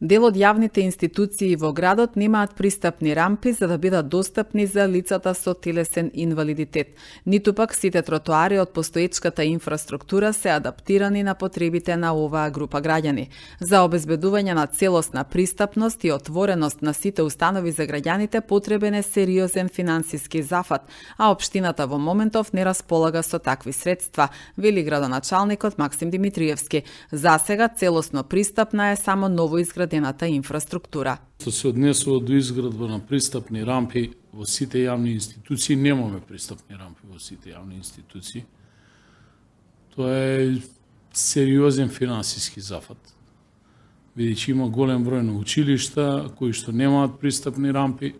Дел од јавните институции во градот немаат пристапни рампи за да бидат достапни за лицата со телесен инвалидитет. Ниту пак сите тротоари од постоечката инфраструктура се адаптирани на потребите на оваа група граѓани. За обезбедување на целосна пристапност и отвореност на сите установи за граѓаните потребен е сериозен финансиски зафат, а општината во моментов не располага со такви средства, вели градоначалникот Максим Димитриевски. За сега целосно пристапна е само ново изградената инфраструктура. Што се однесува до изградба на пристапни рампи во сите јавни институции, немаме пристапни рампи во сите јавни институции. Тоа е сериозен финансиски зафат. Бидејќи има голем број на училишта кои што немаат пристапни рампи,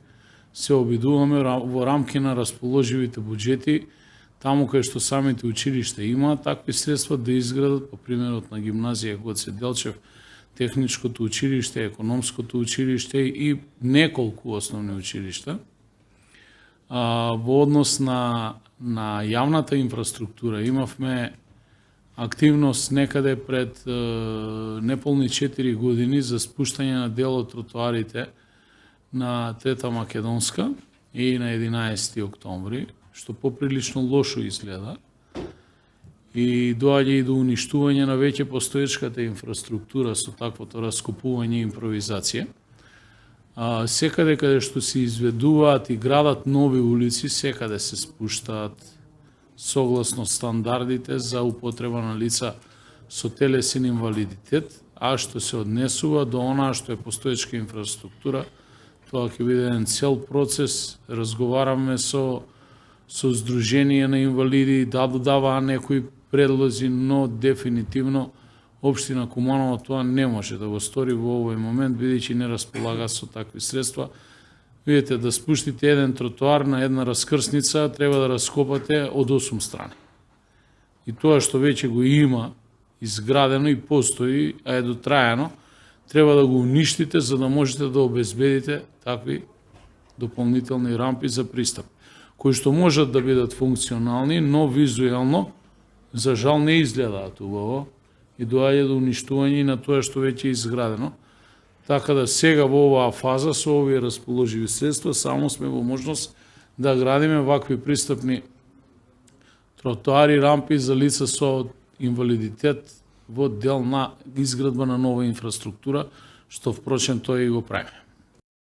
се обидуваме во рамки на расположивите буџети, таму кај што самите училишта имаат такви средства да изградат, по примерот на гимназија Гоце Делчев, Техничкото училиште, Економското училиште и неколку основни училишта. Во однос на јавната инфраструктура имавме активност некаде пред неполни 4 години за спуштање на дел од тротоарите на Трета Македонска и на 11 октомври, што поприлично лошо изгледа. И доаѓа и до уништување на веќе постоечката инфраструктура со таквото раскопување и импровизација. Секаде каде што се изведуваат и градат нови улици, секаде се спуштаат согласно стандардите за употреба на лица со телесен инвалидитет, а што се однесува до онаа што е постоечка инфраструктура, тоа ќе биде еден цел процес. Разговараме со Сдружение на инвалиди, да додаваа некои предлози, но дефинитивно општина Куманово тоа не може да го стори во овој момент, бидејќи не располага со такви средства. Видите, да спуштите еден тротоар на една раскрсница, треба да раскопате од 8 страни. И тоа што веќе го има изградено и постои, а е дотрајано, треба да го уништите за да можете да обезбедите такви дополнителни рампи за пристап, кои што можат да бидат функционални, но визуелно за жал не изгледаат убаво и доаѓа до уништување на тоа што веќе е изградено. Така да сега во оваа фаза со овие расположиви средства само сме во можност да градиме вакви пристапни тротоари, рампи за лица со инвалидитет во дел на изградба на нова инфраструктура, што впрочем тоа и го правиме.